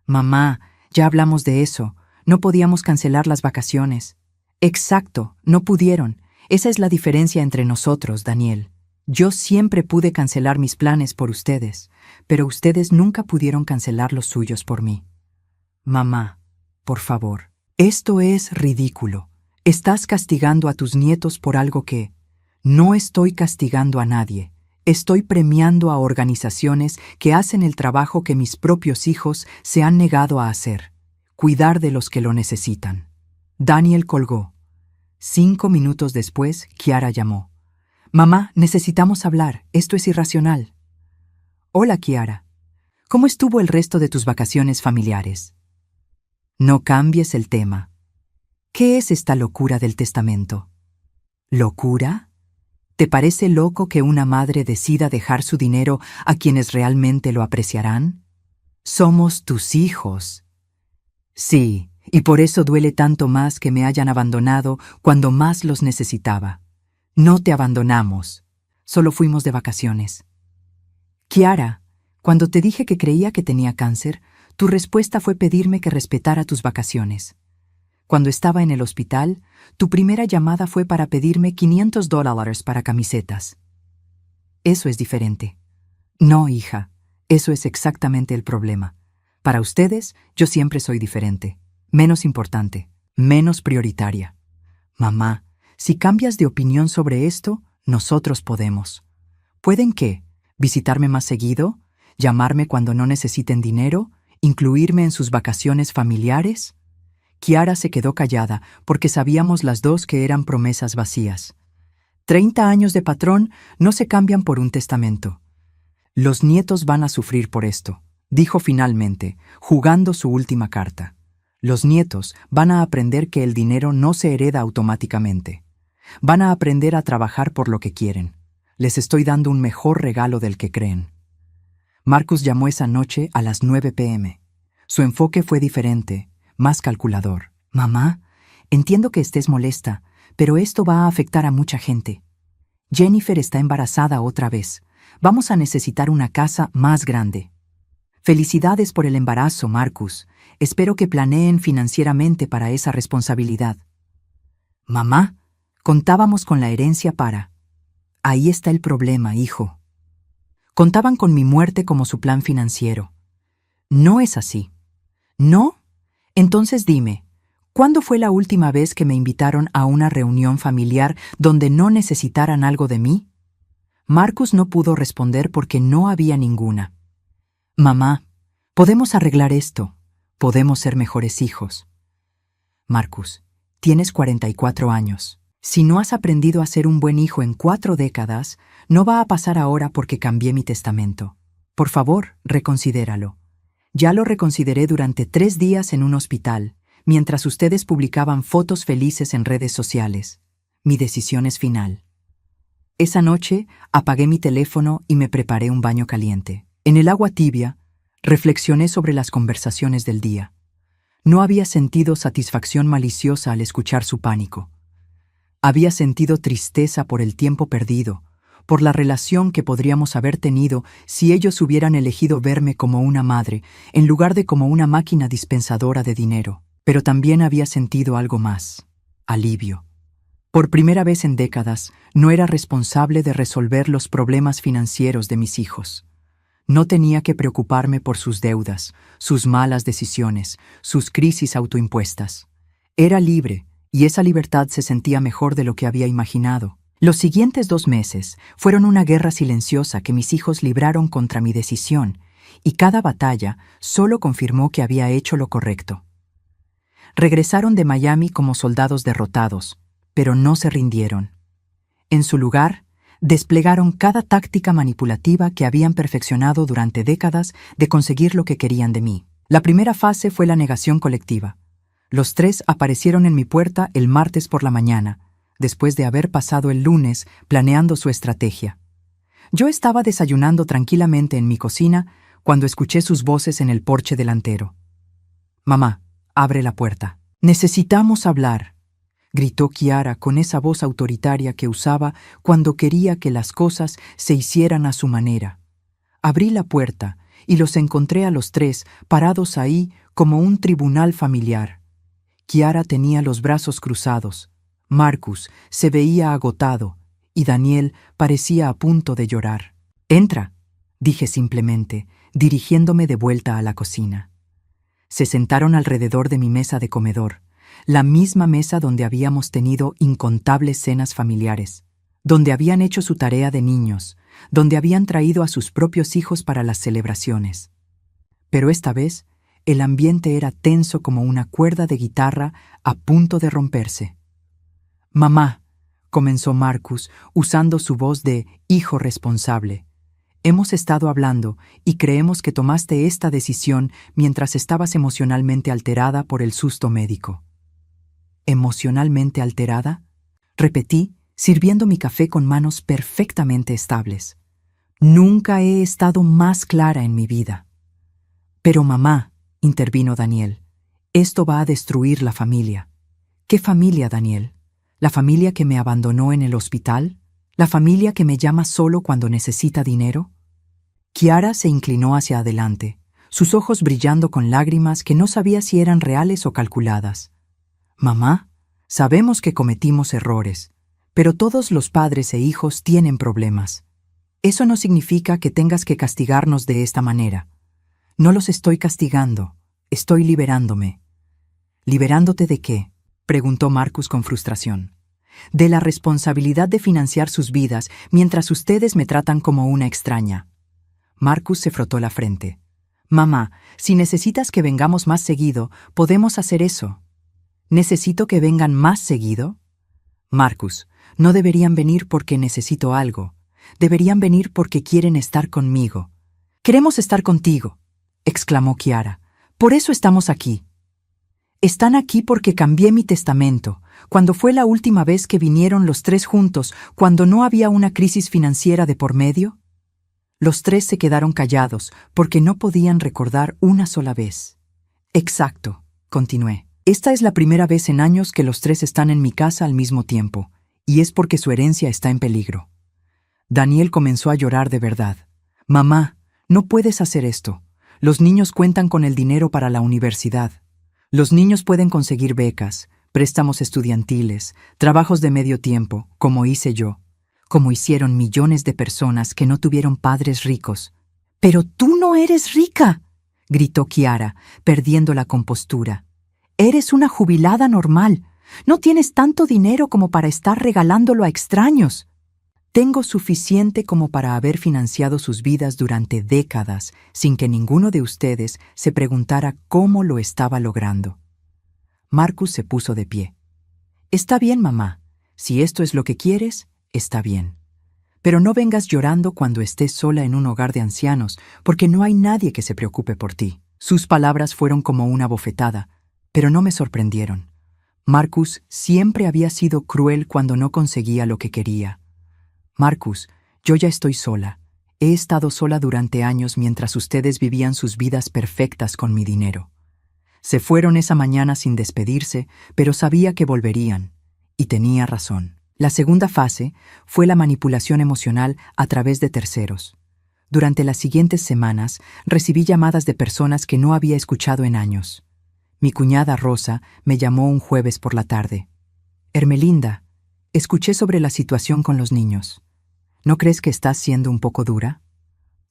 Mamá, ya hablamos de eso. No podíamos cancelar las vacaciones. Exacto, no pudieron. Esa es la diferencia entre nosotros, Daniel. Yo siempre pude cancelar mis planes por ustedes, pero ustedes nunca pudieron cancelar los suyos por mí. Mamá, por favor, esto es ridículo. Estás castigando a tus nietos por algo que... No estoy castigando a nadie. Estoy premiando a organizaciones que hacen el trabajo que mis propios hijos se han negado a hacer. Cuidar de los que lo necesitan. Daniel colgó. 5 minutos después, Kiara llamó. Mamá, necesitamos hablar. Esto es irracional. Hola, Kiara. ¿Cómo estuvo el resto de tus vacaciones familiares? No cambies el tema. ¿Qué es esta locura del testamento? ¿Locura? ¿Te parece loco que una madre decida dejar su dinero a quienes realmente lo apreciarán? Somos tus hijos. Sí, y por eso duele tanto más que me hayan abandonado cuando más los necesitaba. No te abandonamos, solo fuimos de vacaciones. Kiara, cuando te dije que creía que tenía cáncer, tu respuesta fue pedirme que respetara tus vacaciones. Cuando estaba en el hospital, tu primera llamada fue para pedirme $500 para camisetas. Eso es diferente. No, hija, eso es exactamente el problema. Para ustedes, yo siempre soy diferente, menos importante, menos prioritaria. Mamá, si cambias de opinión sobre esto, nosotros podemos. ¿Pueden qué? ¿Visitarme más seguido? ¿Llamarme cuando no necesiten dinero? ¿Incluirme en sus vacaciones familiares? Kiara se quedó callada porque sabíamos las dos que eran promesas vacías. 30 años de patrón no se cambian por un testamento. Los nietos van a sufrir por esto, dijo finalmente, jugando su última carta. Los nietos van a aprender que el dinero no se hereda automáticamente. Van a aprender a trabajar por lo que quieren. Les estoy dando un mejor regalo del que creen. Marcus llamó esa noche a las 9 p.m. Su enfoque fue diferente, más calculador. Mamá, entiendo que estés molesta, pero esto va a afectar a mucha gente. Jennifer está embarazada otra vez. Vamos a necesitar una casa más grande. Felicidades por el embarazo, Marcus. Espero que planeen financieramente para esa responsabilidad. Mamá, contábamos con la herencia para... Ahí está el problema, hijo. Contaban con mi muerte como su plan financiero. No es así. ¿No? Entonces dime, ¿cuándo fue la última vez que me invitaron a una reunión familiar donde no necesitaran algo de mí? Marcus no pudo responder porque no había ninguna. Mamá, podemos arreglar esto. Podemos ser mejores hijos. Marcus, tienes 44 años. Si no has aprendido a ser un buen hijo en 4 décadas, no va a pasar ahora porque cambié mi testamento. Por favor, reconsidéralo. Ya lo reconsideré durante 3 días en un hospital, mientras ustedes publicaban fotos felices en redes sociales. Mi decisión es final. Esa noche apagué mi teléfono y me preparé un baño caliente. En el agua tibia, reflexioné sobre las conversaciones del día. No había sentido satisfacción maliciosa al escuchar su pánico. Había sentido tristeza por el tiempo perdido, por la relación que podríamos haber tenido si ellos hubieran elegido verme como una madre, en lugar de como una máquina dispensadora de dinero. Pero también había sentido algo más: alivio. Por primera vez en décadas, no era responsable de resolver los problemas financieros de mis hijos. No tenía que preocuparme por sus deudas, sus malas decisiones, sus crisis autoimpuestas. Era libre, y esa libertad se sentía mejor de lo que había imaginado. Los siguientes 2 meses fueron una guerra silenciosa que mis hijos libraron contra mi decisión, y cada batalla solo confirmó que había hecho lo correcto. Regresaron de Miami como soldados derrotados, pero no se rindieron. En su lugar, desplegaron cada táctica manipulativa que habían perfeccionado durante décadas de conseguir lo que querían de mí. La primera fase fue la negación colectiva. Los 3 aparecieron en mi puerta el martes por la mañana, después de haber pasado el lunes planeando su estrategia. Yo estaba desayunando tranquilamente en mi cocina cuando escuché sus voces en el porche delantero. «Mamá, abre la puerta. Necesitamos hablar», gritó Kiara con esa voz autoritaria que usaba cuando quería que las cosas se hicieran a su manera. Abrí la puerta y los encontré a los 3 parados ahí como un tribunal familiar. Kiara tenía los brazos cruzados, Marcus se veía agotado y Daniel parecía a punto de llorar. «Entra», dije simplemente, dirigiéndome de vuelta a la cocina. Se sentaron alrededor de mi mesa de comedor, la misma mesa donde habíamos tenido incontables cenas familiares, donde habían hecho su tarea de niños, donde habían traído a sus propios hijos para las celebraciones. Pero esta vez, el ambiente era tenso como una cuerda de guitarra a punto de romperse. «Mamá», comenzó Marcus, usando su voz de hijo responsable, «hemos estado hablando y creemos que tomaste esta decisión mientras estabas emocionalmente alterada por el susto médico». «¿Emocionalmente alterada?», repetí, sirviendo mi café con manos perfectamente estables. «Nunca he estado más clara en mi vida». «Pero mamá», intervino Daniel, Esto va a destruir la familia. ¿Qué familia, Daniel? ¿La familia que me abandonó en el hospital? ¿La familia que me llama solo cuando necesita dinero? Kiara se inclinó hacia adelante, sus ojos brillando con lágrimas que no sabía si eran reales o calculadas. Mamá, sabemos que cometimos errores, pero todos los padres e hijos tienen problemas. Eso no significa que tengas que castigarnos de esta manera. No los estoy castigando, estoy liberándome. ¿Liberándote de qué?, preguntó Marcus con frustración. De la responsabilidad de financiar sus vidas mientras ustedes me tratan como una extraña. Marcus se frotó la frente. Mamá, si necesitas que vengamos más seguido, podemos hacer eso. ¿Necesito que vengan más seguido? Marcus, no deberían venir porque necesito algo. Deberían venir porque quieren estar conmigo. Queremos estar contigo, exclamó Kiara. Por eso estamos aquí. Están aquí porque cambié mi testamento, cuando fue la última vez que vinieron los tres juntos, cuando no había una crisis financiera de por medio. Los tres se quedaron callados, porque no podían recordar una sola vez. Exacto, continué. Esta es la primera vez en años que los tres están en mi casa al mismo tiempo, y es porque su herencia está en peligro. Daniel comenzó a llorar de verdad. Mamá, no puedes hacer esto. Los niños cuentan con el dinero para la universidad. Los niños pueden conseguir becas, préstamos estudiantiles, trabajos de medio tiempo, como hice yo, como hicieron millones de personas que no tuvieron padres ricos. «¡Pero tú no eres rica!», gritó Kiara, perdiendo la compostura. «Eres una jubilada normal. No tienes tanto dinero como para estar regalándolo a extraños». Tengo suficiente como para haber financiado sus vidas durante décadas sin que ninguno de ustedes se preguntara cómo lo estaba logrando. Marcus se puso de pie. Está bien, mamá. Si esto es lo que quieres, está bien. Pero no vengas llorando cuando estés sola en un hogar de ancianos, porque no hay nadie que se preocupe por ti. Sus palabras fueron como una bofetada, pero no me sorprendieron. Marcus siempre había sido cruel cuando no conseguía lo que quería. Marcus, yo ya estoy sola. He estado sola durante años mientras ustedes vivían sus vidas perfectas con mi dinero. Se fueron esa mañana sin despedirse, pero sabía que volverían. Y tenía razón. La segunda fase fue la manipulación emocional a través de terceros. Durante las siguientes semanas recibí llamadas de personas que no había escuchado en años. Mi cuñada Rosa me llamó un jueves por la tarde. Hermelinda, escuché sobre la situación con los niños. ¿No crees que estás siendo un poco dura?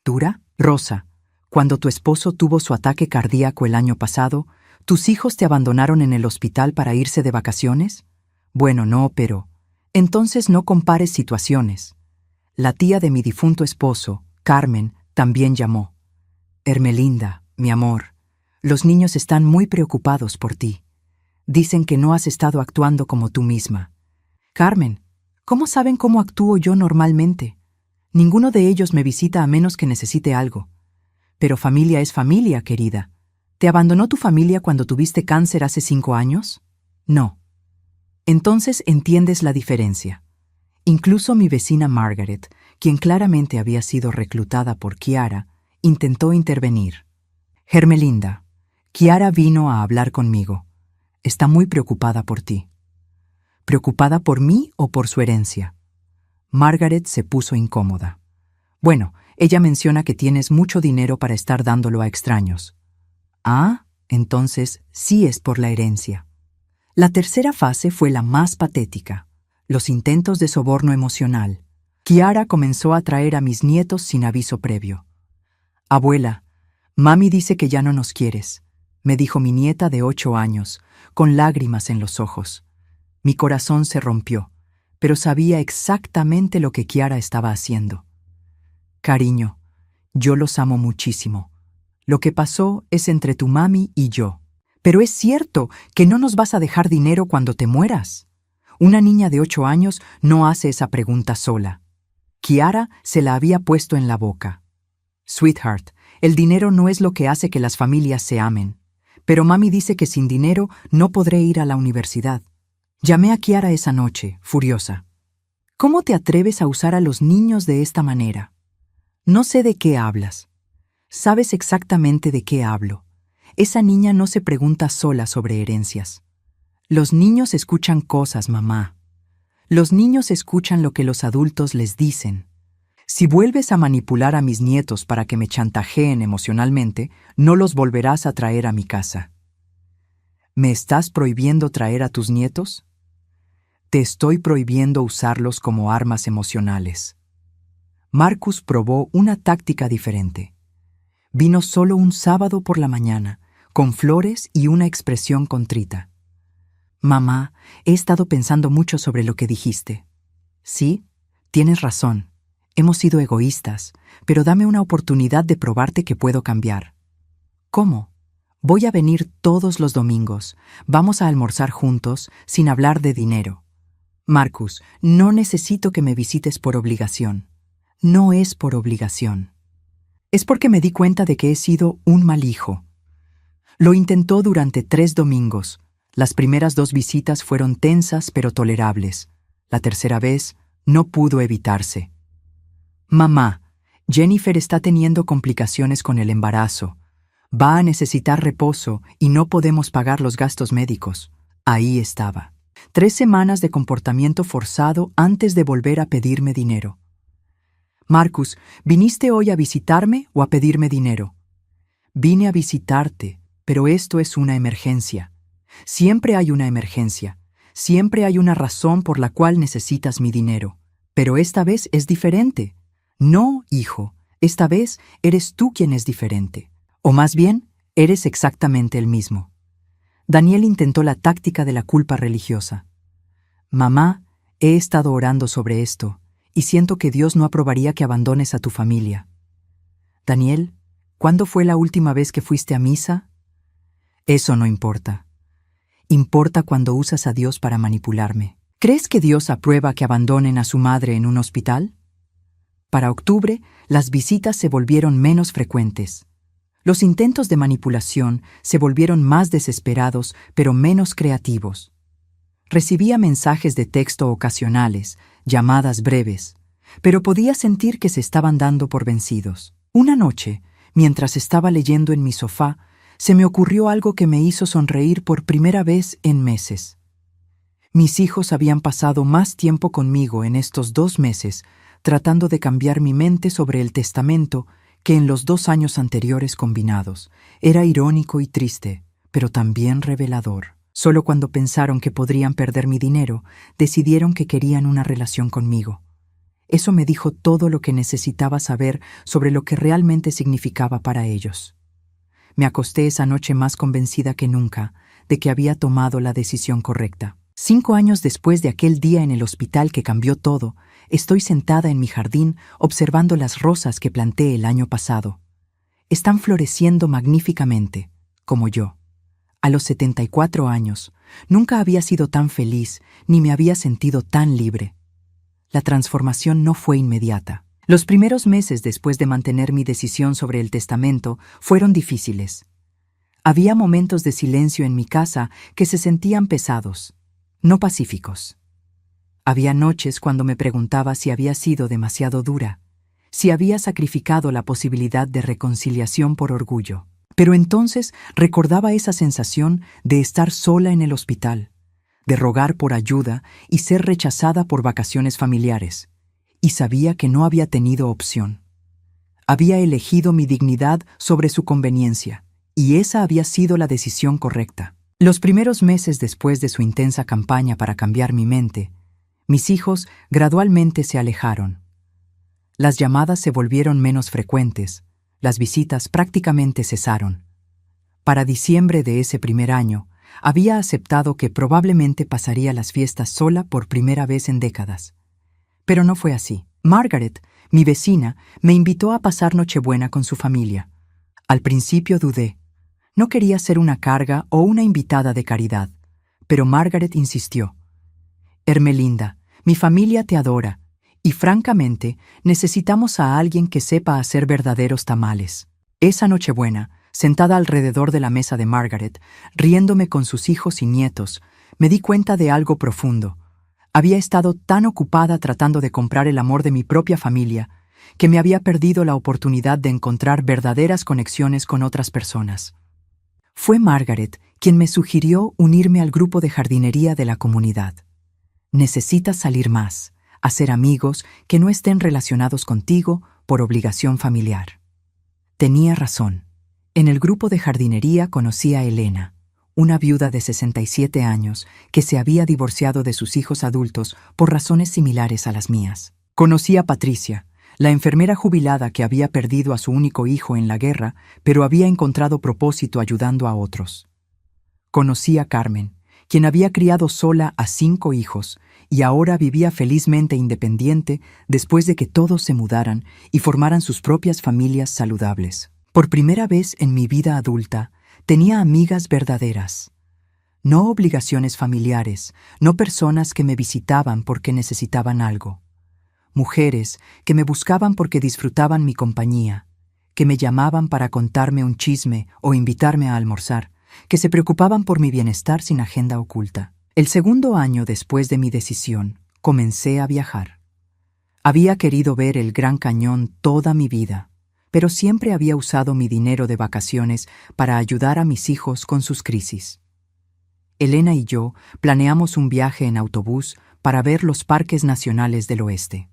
¿Dura? Rosa, cuando tu esposo tuvo su ataque cardíaco el año pasado, ¿tus hijos te abandonaron en el hospital para irse de vacaciones? Bueno, no, pero... Entonces no compares situaciones. La tía de mi difunto esposo, Carmen, también llamó. Hermelinda, mi amor, los niños están muy preocupados por ti. Dicen que no has estado actuando como tú misma. Carmen, ¿cómo saben cómo actúo yo normalmente? Ninguno de ellos me visita a menos que necesite algo. Pero familia es familia, querida. ¿Te abandonó tu familia cuando tuviste cáncer hace 5 años? No. Entonces entiendes la diferencia. Incluso mi vecina Margaret, quien claramente había sido reclutada por Kiara, intentó intervenir. Hermelinda, Kiara vino a hablar conmigo. Está muy preocupada por ti. ¿Preocupada por mí o por su herencia? Margaret se puso incómoda. Bueno, ella menciona que tienes mucho dinero para estar dándolo a extraños. Ah, entonces sí es por la herencia. La tercera fase fue la más patética, los intentos de soborno emocional. Kiara comenzó a traer a mis nietos sin aviso previo. Abuela, mami dice que ya no nos quieres, me dijo mi nieta de 8 años, con lágrimas en los ojos. Mi corazón se rompió, pero sabía exactamente lo que Kiara estaba haciendo. Cariño, yo los amo muchísimo. Lo que pasó es entre tu mami y yo. Pero es cierto que no nos vas a dejar dinero cuando te mueras. Una niña de 8 años no hace esa pregunta sola. Kiara se la había puesto en la boca. Sweetheart, el dinero no es lo que hace que las familias se amen. Pero mami dice que sin dinero no podré ir a la universidad. Llamé a Kiara esa noche, furiosa. ¿Cómo te atreves a usar a los niños de esta manera? No sé de qué hablas. Sabes exactamente de qué hablo. Esa niña no se pregunta sola sobre herencias. Los niños escuchan cosas, mamá. Los niños escuchan lo que los adultos les dicen. Si vuelves a manipular a mis nietos para que me chantajeen emocionalmente, no los volverás a traer a mi casa. ¿Me estás prohibiendo traer a tus nietos? Te estoy prohibiendo usarlos como armas emocionales. Marcus probó una táctica diferente. Vino solo un sábado por la mañana, con flores y una expresión contrita. Mamá, he estado pensando mucho sobre lo que dijiste. Sí, tienes razón. Hemos sido egoístas, pero dame una oportunidad de probarte que puedo cambiar. ¿Cómo? Voy a venir todos los domingos. Vamos a almorzar juntos, sin hablar de dinero. Marcus, no necesito que me visites por obligación. No es por obligación. Es porque me di cuenta de que he sido un mal hijo. Lo intentó durante 3 domingos. Las primeras 2 visitas fueron tensas pero tolerables. La tercera vez no pudo evitarse. Mamá, Jennifer está teniendo complicaciones con el embarazo. Va a necesitar reposo y no podemos pagar los gastos médicos. Ahí estaba. 3 semanas de comportamiento forzado antes de volver a pedirme dinero. Marcus, ¿viniste hoy a visitarme o a pedirme dinero? Vine a visitarte, pero esto es una emergencia. Siempre hay una emergencia. Siempre hay una razón por la cual necesitas mi dinero. Pero esta vez es diferente. No, hijo, esta vez eres tú quien es diferente. O más bien, eres exactamente el mismo. Daniel intentó la táctica de la culpa religiosa. Mamá, he estado orando sobre esto, y siento que Dios no aprobaría que abandones a tu familia. Daniel, ¿cuándo fue la última vez que fuiste a misa? Eso no importa. Importa cuando usas a Dios para manipularme. ¿Crees que Dios aprueba que abandonen a su madre en un hospital? Para octubre, las visitas se volvieron menos frecuentes. Los intentos de manipulación se volvieron más desesperados, pero menos creativos. Recibía mensajes de texto ocasionales, llamadas breves, pero podía sentir que se estaban dando por vencidos. Una noche, mientras estaba leyendo en mi sofá, se me ocurrió algo que me hizo sonreír por primera vez en meses. Mis hijos habían pasado más tiempo conmigo en estos 2 meses, tratando de cambiar mi mente sobre el testamento que en los 2 años anteriores combinados. Era irónico y triste, pero también revelador. Solo cuando pensaron que podrían perder mi dinero, decidieron que querían una relación conmigo. Eso me dijo todo lo que necesitaba saber sobre lo que realmente significaba para ellos. Me acosté esa noche más convencida que nunca de que había tomado la decisión correcta. 5 años después de aquel día en el hospital que cambió todo, estoy sentada en mi jardín observando las rosas que planté el año pasado. Están floreciendo magníficamente, como yo. A los 74 años, nunca había sido tan feliz ni me había sentido tan libre. La transformación no fue inmediata. Los primeros meses después de mantener mi decisión sobre el testamento fueron difíciles. Había momentos de silencio en mi casa que se sentían pesados, no pacíficos. Había noches cuando me preguntaba si había sido demasiado dura, si había sacrificado la posibilidad de reconciliación por orgullo. Pero entonces recordaba esa sensación de estar sola en el hospital, de rogar por ayuda y ser rechazada por vacaciones familiares, y sabía que no había tenido opción. Había elegido mi dignidad sobre su conveniencia, y esa había sido la decisión correcta. Los primeros meses después de su intensa campaña para cambiar mi mente, mis hijos gradualmente se alejaron. Las llamadas se volvieron menos frecuentes, las visitas prácticamente cesaron. Para diciembre de ese primer año, había aceptado que probablemente pasaría las fiestas sola por primera vez en décadas. Pero no fue así. Margaret, mi vecina, me invitó a pasar Nochebuena con su familia. Al principio dudé. No quería ser una carga o una invitada de caridad, pero Margaret insistió. Hermelinda, mi familia te adora, y francamente, necesitamos a alguien que sepa hacer verdaderos tamales. Esa Nochebuena, sentada alrededor de la mesa de Margaret, riéndome con sus hijos y nietos, me di cuenta de algo profundo. Había estado tan ocupada tratando de comprar el amor de mi propia familia, que me había perdido la oportunidad de encontrar verdaderas conexiones con otras personas. Fue Margaret quien me sugirió unirme al grupo de jardinería de la comunidad. Necesitas salir más, hacer amigos que no estén relacionados contigo por obligación familiar. Tenía razón. En el grupo de jardinería conocí a Elena, una viuda de 67 años que se había divorciado de sus hijos adultos por razones similares a las mías. Conocí a Patricia, la enfermera jubilada que había perdido a su único hijo en la guerra, pero había encontrado propósito ayudando a otros. Conocí a Carmen, quien había criado sola a 5 hijos y ahora vivía felizmente independiente después de que todos se mudaran y formaran sus propias familias saludables. Por primera vez en mi vida adulta, tenía amigas verdaderas. No obligaciones familiares, no personas que me visitaban porque necesitaban algo. Mujeres que me buscaban porque disfrutaban mi compañía, que me llamaban para contarme un chisme o invitarme a almorzar, que se preocupaban por mi bienestar sin agenda oculta. El segundo año después de mi decisión, comencé a viajar. Había querido ver el Gran Cañón toda mi vida, pero siempre había usado mi dinero de vacaciones para ayudar a mis hijos con sus crisis. Elena y yo planeamos un viaje en autobús para ver los parques nacionales del oeste.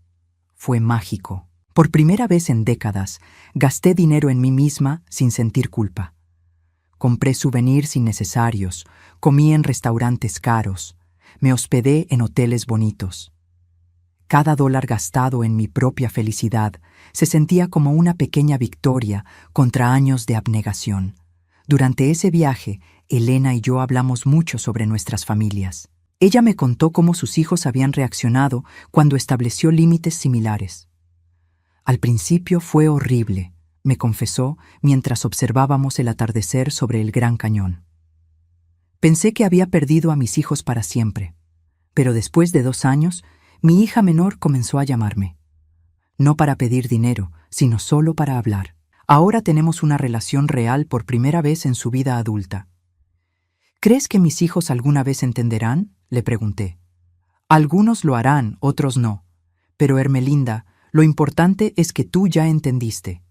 Fue mágico. Por primera vez en décadas, gasté dinero en mí misma sin sentir culpa. Compré souvenirs innecesarios, comí en restaurantes caros, me hospedé en hoteles bonitos. Cada dólar gastado en mi propia felicidad se sentía como una pequeña victoria contra años de abnegación. Durante ese viaje, Elena y yo hablamos mucho sobre nuestras familias. Ella me contó cómo sus hijos habían reaccionado cuando estableció límites similares. Al principio fue horrible, me confesó mientras observábamos el atardecer sobre el Gran Cañón. Pensé que había perdido a mis hijos para siempre, pero después de 2 años, mi hija menor comenzó a llamarme. No para pedir dinero, sino solo para hablar. Ahora tenemos una relación real por primera vez en su vida adulta. ¿Crees que mis hijos alguna vez entenderán?, le pregunté. Algunos lo harán, otros no. Pero Hermelinda, lo importante es que tú ya entendiste.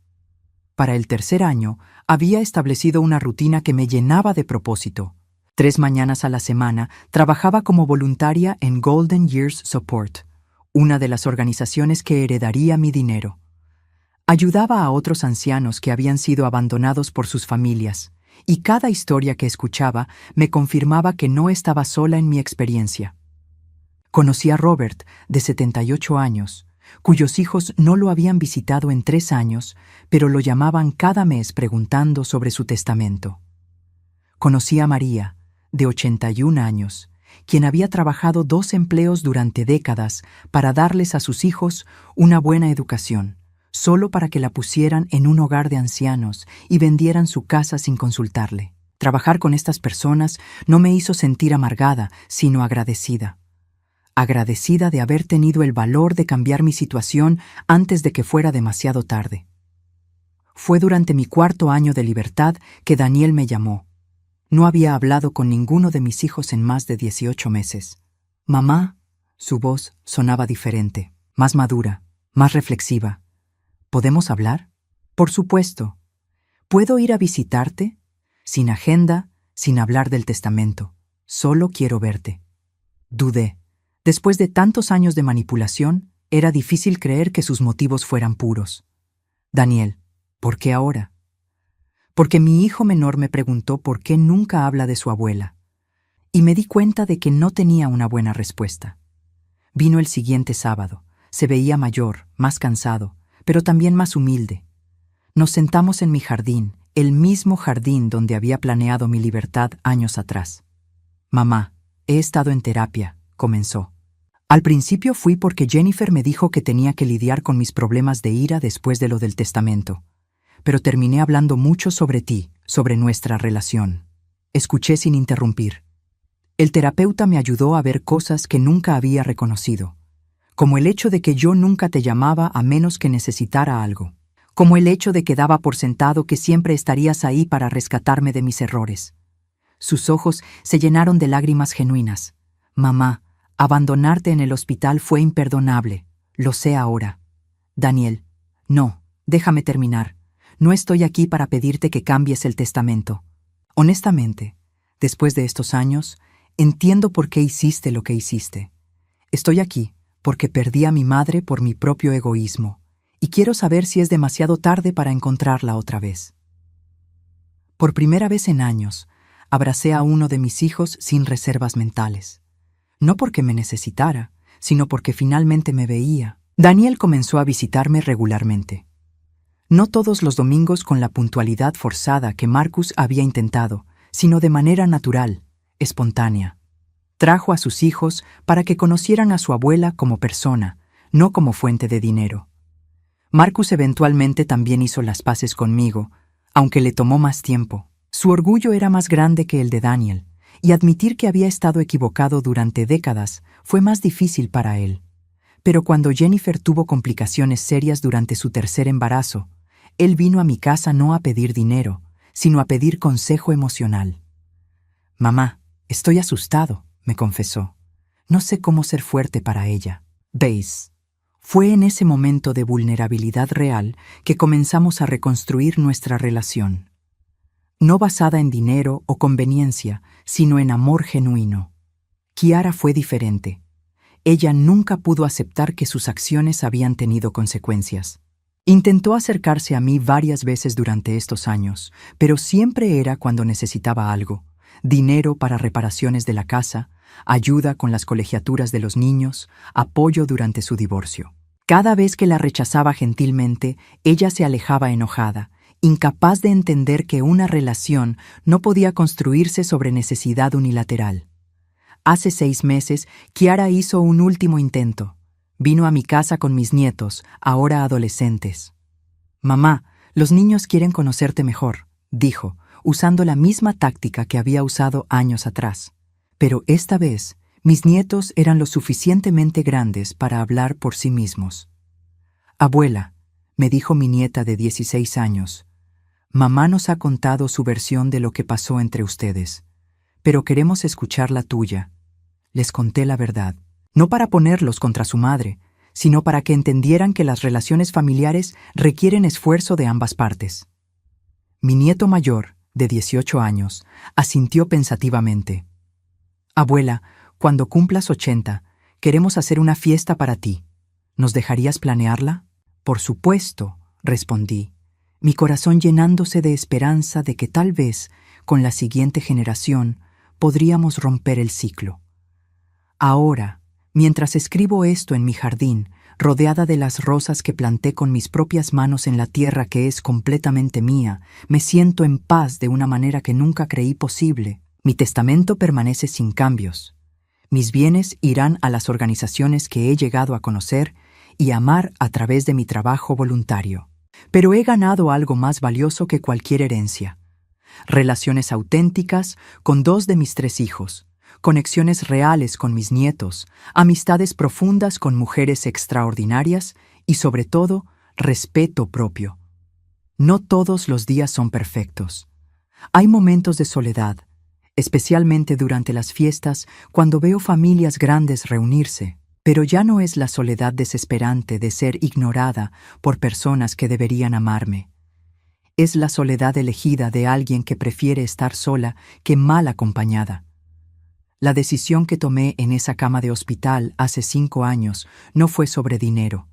Para el 3er año, había establecido una rutina que me llenaba de propósito. 3 mañanas a la semana trabajaba como voluntaria en Golden Years Support, una de las organizaciones que heredaría mi dinero. Ayudaba a otros ancianos que habían sido abandonados por sus familias, y cada historia que escuchaba me confirmaba que no estaba sola en mi experiencia. Conocí a Robert, de 78 años, cuyos hijos no lo habían visitado en 3 años, pero lo llamaban cada mes preguntando sobre su testamento. Conocí a María, de 81 años, quien había trabajado 2 empleos durante décadas para darles a sus hijos una buena educación, solo para que la pusieran en un hogar de ancianos y vendieran su casa sin consultarle. Trabajar con estas personas no me hizo sentir amargada, sino agradecida. Agradecida de haber tenido el valor de cambiar mi situación antes de que fuera demasiado tarde. Fue durante mi 4.º año de libertad que Daniel me llamó. No había hablado con ninguno de mis hijos en más de 18 meses. Mamá, su voz sonaba diferente, más madura, más reflexiva. ¿Podemos hablar? Por supuesto. ¿Puedo ir a visitarte? Sin agenda, sin hablar del testamento. Solo quiero verte. Dudé. Después de tantos años de manipulación, era difícil creer que sus motivos fueran puros. Daniel, ¿por qué ahora? Porque mi hijo menor me preguntó por qué nunca habla de su abuela, y me di cuenta de que no tenía una buena respuesta. Vino el siguiente sábado. Se veía mayor, más cansado, pero también más humilde. Nos sentamos en mi jardín, el mismo jardín donde había planeado mi libertad años atrás. Mamá, he estado en terapia, comenzó. Al principio fui porque Jennifer me dijo que tenía que lidiar con mis problemas de ira después de lo del testamento. Pero terminé hablando mucho sobre ti, sobre nuestra relación. Escuché sin interrumpir. El terapeuta me ayudó a ver cosas que nunca había reconocido, como el hecho de que yo nunca te llamaba a menos que necesitara algo, como el hecho de que daba por sentado que siempre estarías ahí para rescatarme de mis errores. Sus ojos se llenaron de lágrimas genuinas. Mamá, abandonarte en el hospital fue imperdonable. Lo sé ahora. Daniel, no, déjame terminar. No estoy aquí para pedirte que cambies el testamento. Honestamente, después de estos años, entiendo por qué hiciste lo que hiciste. Estoy aquí porque perdí a mi madre por mi propio egoísmo, y quiero saber si es demasiado tarde para encontrarla otra vez. Por primera vez en años, abracé a uno de mis hijos sin reservas mentales. No porque me necesitara, sino porque finalmente me veía. Daniel comenzó a visitarme regularmente. No todos los domingos con la puntualidad forzada que Marcus había intentado, sino de manera natural, espontánea. Trajo a sus hijos para que conocieran a su abuela como persona, no como fuente de dinero. Marcus eventualmente también hizo las paces conmigo, aunque le tomó más tiempo. Su orgullo era más grande que el de Daniel, y admitir que había estado equivocado durante décadas fue más difícil para él. Pero cuando Jennifer tuvo complicaciones serias durante su tercer embarazo, él vino a mi casa no a pedir dinero, sino a pedir consejo emocional. «Mamá, estoy asustado», me confesó. «No sé cómo ser fuerte para ella». ¿Veis? Fue en ese momento de vulnerabilidad real que comenzamos a reconstruir nuestra relación. No basada en dinero o conveniencia, sino en amor genuino. Kiara fue diferente. Ella nunca pudo aceptar que sus acciones habían tenido consecuencias. Intentó acercarse a mí varias veces durante estos años, pero siempre era cuando necesitaba algo: dinero para reparaciones de la casa, ayuda con las colegiaturas de los niños, apoyo durante su divorcio. Cada vez que la rechazaba gentilmente, ella se alejaba enojada, incapaz de entender que una relación no podía construirse sobre necesidad unilateral. Hace 6 meses, Kiara hizo un último intento. Vino a mi casa con mis nietos, ahora adolescentes. «Mamá, los niños quieren conocerte mejor», dijo, usando la misma táctica que había usado años atrás. Pero esta vez, mis nietos eran lo suficientemente grandes para hablar por sí mismos. «Abuela», me dijo mi nieta de 16 años, «mamá nos ha contado su versión de lo que pasó entre ustedes, pero queremos escuchar la tuya». Les conté la verdad, no para ponerlos contra su madre, sino para que entendieran que las relaciones familiares requieren esfuerzo de ambas partes. Mi nieto mayor, de 18 años, asintió pensativamente. «Abuela, cuando cumplas 80, queremos hacer una fiesta para ti. ¿Nos dejarías planearla?» «Por supuesto», respondí, mi corazón llenándose de esperanza de que tal vez, con la siguiente generación, podríamos romper el ciclo. Ahora, mientras escribo esto en mi jardín, rodeada de las rosas que planté con mis propias manos en la tierra que es completamente mía, me siento en paz de una manera que nunca creí posible. Mi testamento permanece sin cambios. Mis bienes irán a las organizaciones que he llegado a conocer y amar a través de mi trabajo voluntario. Pero he ganado algo más valioso que cualquier herencia: relaciones auténticas con 2 de mis 3 hijos, conexiones reales con mis nietos, amistades profundas con mujeres extraordinarias y, sobre todo, respeto propio. No todos los días son perfectos. Hay momentos de soledad, especialmente durante las fiestas, cuando veo familias grandes reunirse, pero ya no es la soledad desesperante de ser ignorada por personas que deberían amarme. Es la soledad elegida de alguien que prefiere estar sola que mal acompañada. La decisión que tomé en esa cama de hospital hace 5 años no fue sobre dinero.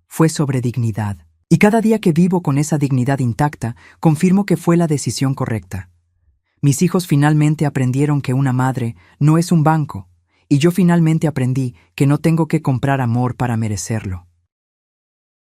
Fue sobre dignidad. Y cada día que vivo con esa dignidad intacta, confirmo que fue la decisión correcta. Mis hijos finalmente aprendieron que una madre no es un banco, y yo finalmente aprendí que no tengo que comprar amor para merecerlo.